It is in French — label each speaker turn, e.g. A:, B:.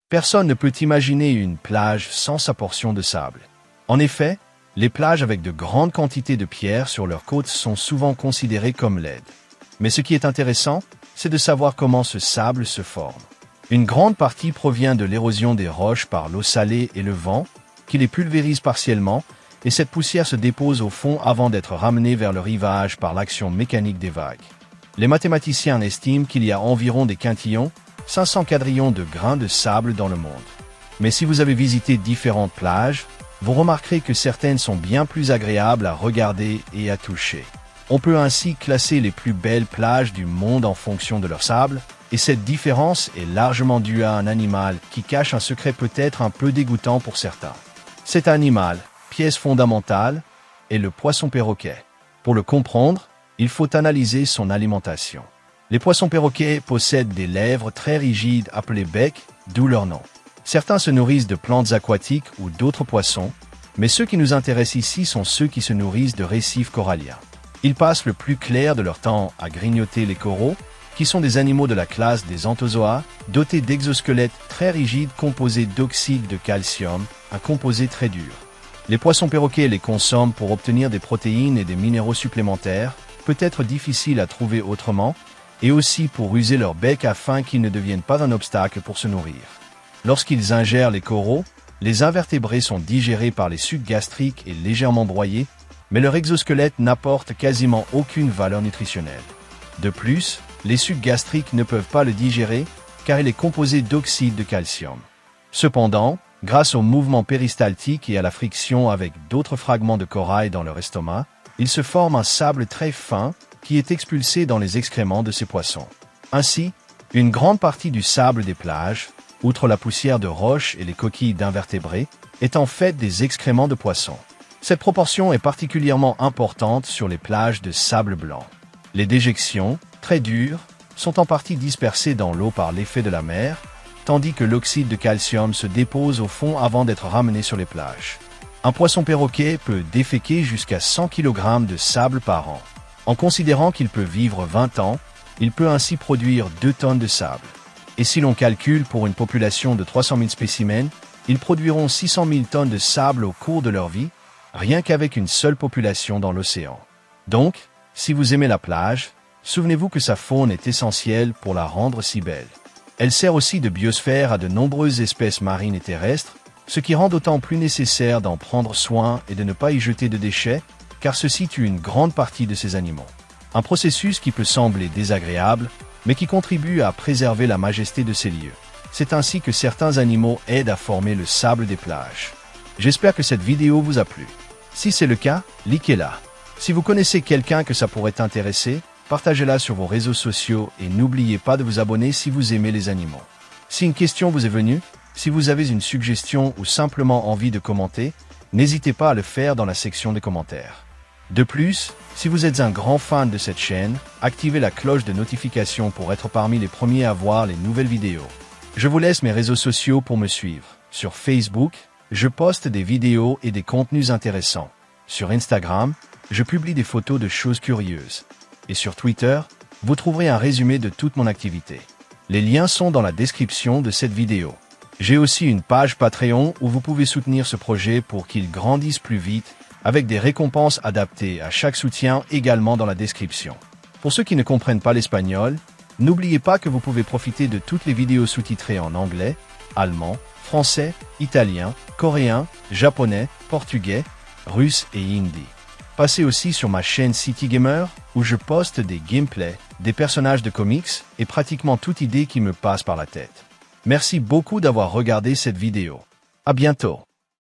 A: Personne ne peut imaginer une plage sans sa portion de sable. En effet, les plages avec de grandes quantités de pierres sur leurs côtes sont souvent considérées comme laides. Mais ce qui est intéressant, c'est de savoir comment ce sable se forme. Une grande partie provient de l'érosion des roches par l'eau salée et le vent, qui les pulvérise partiellement, et cette poussière se dépose au fond avant d'être ramenée vers le rivage par l'action mécanique des vagues. Les mathématiciens estiment qu'il y a environ des quintillons, 500 quadrillions de grains de sable dans le monde. Mais si vous avez visité différentes plages, vous remarquerez que certaines sont bien plus agréables à regarder et à toucher. On peut ainsi classer les plus belles plages du monde en fonction de leur sable, et cette différence est largement due à un animal qui cache un secret peut-être un peu dégoûtant pour certains. Cet animal, pièce fondamentale, est le poisson perroquet. Pour le comprendre, il faut analyser son alimentation. Les poissons perroquets possèdent des lèvres très rigides appelées becs, d'où leur nom. Certains se nourrissent de plantes aquatiques ou d'autres poissons, mais ceux qui nous intéressent ici sont ceux qui se nourrissent de récifs coralliens. Ils passent le plus clair de leur temps à grignoter les coraux, qui sont des animaux de la classe des anthozoa, dotés d'exosquelettes très rigides composés d'oxyde de calcium, un composé très dur. Les poissons perroquets les consomment pour obtenir des protéines et des minéraux supplémentaires, peut-être difficiles à trouver autrement, et aussi pour user leur bec afin qu'ils ne deviennent pas un obstacle pour se nourrir. Lorsqu'ils ingèrent les coraux, les invertébrés sont digérés par les sucs gastriques et légèrement broyés, mais leur exosquelette n'apporte quasiment aucune valeur nutritionnelle. De plus, les sucs gastriques ne peuvent pas le digérer car il est composé d'oxyde de calcium. Cependant, grâce au mouvement péristaltique et à la friction avec d'autres fragments de corail dans leur estomac, il se forme un sable très fin qui est expulsé dans les excréments de ces poissons. Ainsi, une grande partie du sable des plages, outre la poussière de roches et les coquilles d'invertébrés, est en fait des excréments de poissons. Cette proportion est particulièrement importante sur les plages de sable blanc. Les déjections, très dures, sont en partie dispersées dans l'eau par l'effet de la mer, tandis que l'oxyde de calcium se dépose au fond avant d'être ramené sur les plages. Un poisson perroquet peut déféquer jusqu'à 100 kg de sable par an. En considérant qu'il peut vivre 20 ans, il peut ainsi produire 2 tonnes de sable. Et si l'on calcule pour une population de 300 000 spécimens, ils produiront 600 000 tonnes de sable au cours de leur vie, rien qu'avec une seule population dans l'océan. Donc, si vous aimez la plage, souvenez-vous que sa faune est essentielle pour la rendre si belle. Elle sert aussi de biosphère à de nombreuses espèces marines et terrestres, ce qui rend d'autant plus nécessaire d'en prendre soin et de ne pas y jeter de déchets, car ceci tue une grande partie de ces animaux. Un processus qui peut sembler désagréable, mais qui contribue à préserver la majesté de ces lieux. C'est ainsi que certains animaux aident à former le sable des plages. J'espère que cette vidéo vous a plu. Si c'est le cas, likez-la. Si vous connaissez quelqu'un que ça pourrait intéresser, partagez-la sur vos réseaux sociaux et n'oubliez pas de vous abonner si vous aimez les animaux. Si une question vous est venue, si vous avez une suggestion ou simplement envie de commenter, n'hésitez pas à le faire dans la section des commentaires. De plus, si vous êtes un grand fan de cette chaîne, activez la cloche de notification pour être parmi les premiers à voir les nouvelles vidéos. Je vous laisse mes réseaux sociaux pour me suivre. Sur Facebook, je poste des vidéos et des contenus intéressants. Sur Instagram, je publie des photos de choses curieuses. Et sur Twitter, vous trouverez un résumé de toute mon activité. Les liens sont dans la description de cette vidéo. J'ai aussi une page Patreon où vous pouvez soutenir ce projet pour qu'il grandisse plus vite, avec des récompenses adaptées à chaque soutien également dans la description. Pour ceux qui ne comprennent pas l'espagnol, n'oubliez pas que vous pouvez profiter de toutes les vidéos sous-titrées en anglais, allemand, français, italien, coréen, japonais, portugais, russe et hindi. Passez aussi sur ma chaîne City Gamer où je poste des gameplays, des personnages de comics et pratiquement toute idée qui me passe par la tête. Merci beaucoup d'avoir regardé cette vidéo. À bientôt.